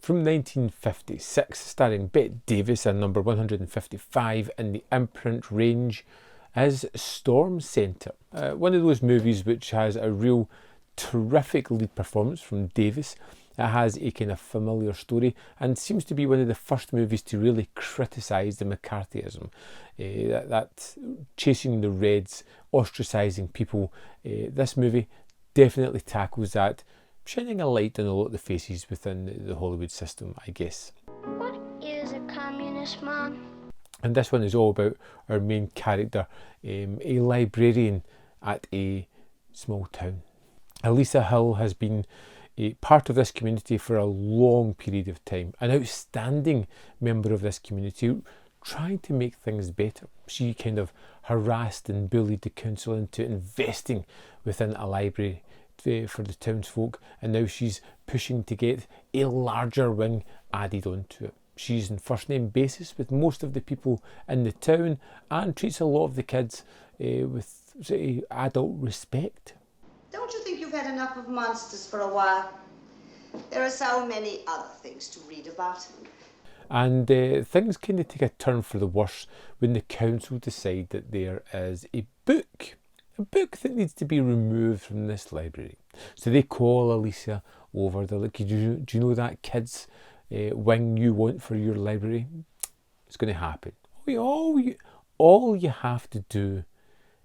From 1956, starring Bette Davis and number 155 in the Imprint range, is Storm Centre. One of those movies which has a real terrific lead performance from Davis. It has a kind of familiar story and seems to be one of the first movies to really criticise the McCarthyism. That chasing the Reds, ostracising people. This movie definitely tackles that, shining a light on a lot of the faces within the Hollywood system, I guess. What is a communist, Mom? And this one is all about our main character, a librarian at a small town. Elisa Hill has been a part of this community for a long period of time, an outstanding member of this community, trying to make things better. She kind of harassed and bullied the council into investing within a library for the townsfolk, and now she's pushing to get a larger wing added onto it. She's on first name basis with most of the people in the town and treats a lot of the kids with adult respect. Don't you think you've had enough of monsters for a while? There are so many other things to read about. And things kind of take a turn for the worse when the council decide that there is a book that needs to be removed from this library. So they call Alicia over. They're like, do you know that kids wing you want for your library? It's going to happen. All you have to do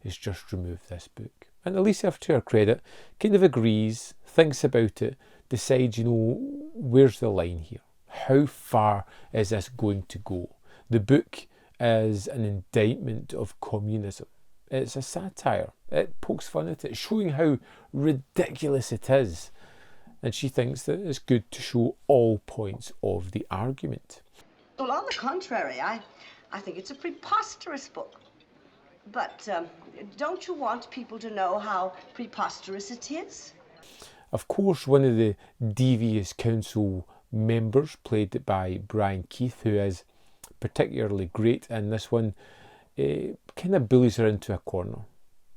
is just remove this book. And Alicia, to her credit, kind of agrees, thinks about it, decides, where's the line here? How far is this going to go? The book is an indictment of communism. It's a satire. It pokes fun at it, showing how ridiculous it is. And she thinks that it's good to show all points of the argument. Well, on the contrary, I think it's a preposterous book. But don't you want people to know how preposterous it is? Of course, one of the devious council members, played by Brian Keith, who is particularly great in this one, kind of bullies her into a corner,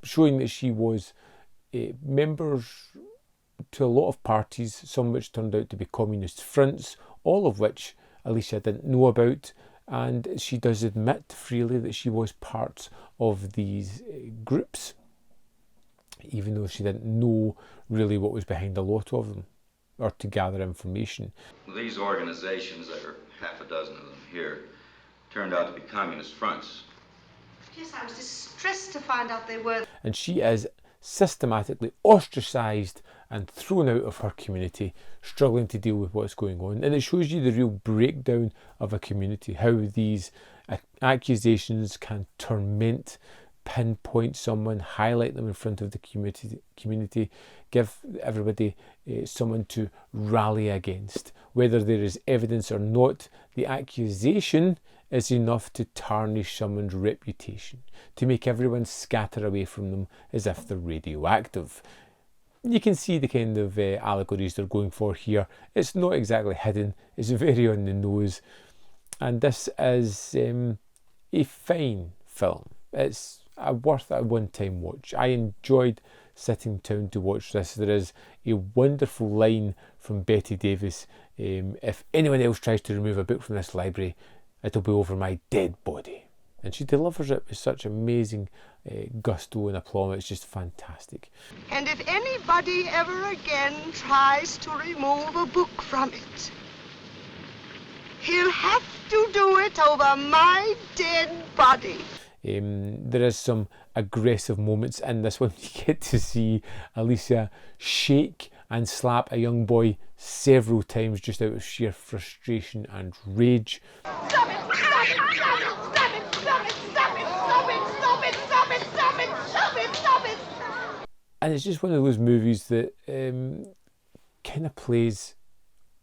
showing that she was members to a lot of parties, some which turned out to be communist fronts, all of which Alicia didn't know about. And she does admit freely that she was part of these groups, even though she didn't know really what was behind a lot of them, or to gather information. These organizations, there are half a dozen of them here, turned out to be communist fronts. Yes, I was distressed to find out they were. And she is systematically ostracised and thrown out of her community, struggling to deal with what's going on. And it shows you the real breakdown of a community, how these accusations can torment, pinpoint someone, highlight them in front of the community, give everybody someone to rally against. Whether there is evidence or not, the accusation is enough to tarnish someone's reputation, to make everyone scatter away from them as if they're radioactive. You can see the kind of allegories they're going for here. It's not exactly hidden, it's very on the nose. And this is a fine film. It's worth a one-time watch. I enjoyed sitting down to watch this. There is a wonderful line from Bette Davis. If anyone else tries to remove a book from this library, it'll be over my dead body. And she delivers it with such amazing gusto and aplomb. It's just fantastic. And if anybody ever again tries to remove a book from it, he'll have to do it over my dead body. There is some aggressive moments in this one. You get to see Alicia shake and slap a young boy several times just out of sheer frustration and rage. Stop it! Stop it! Stop it! Stop it! Stop it! Stop it! Stop it! Stop it! Stop it! Stop it! Stop it! And it's just one of those movies that kind of plays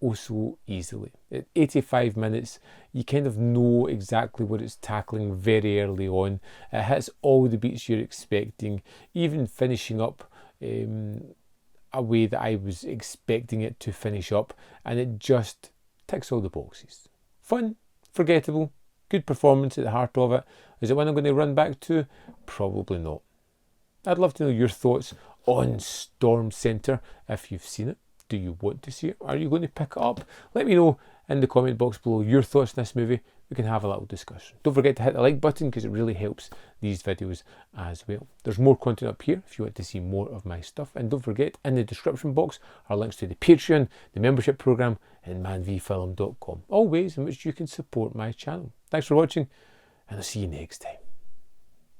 oh so easily. At 85 minutes, you kind of know exactly what it's tackling very early on. It hits all the beats you're expecting, even finishing up a way that I was expecting it to finish up, and it just ticks all the boxes. Fun, forgettable, good performance at the heart of it. Is it one I'm going to run back to? Probably not. I'd love to know your thoughts on Storm Centre if you've seen it. Do you want to see it? Are you going to pick it up? Let me know in the comment box below your thoughts on this movie. We can have a little discussion. Don't forget to hit the like button because it really helps these videos as well. There's more content up here if you want to see more of my stuff. And don't forget, in the description box are links to the Patreon, the membership program, and manvfilm.com. All ways in which you can support my channel. Thanks for watching, and I'll see you next time.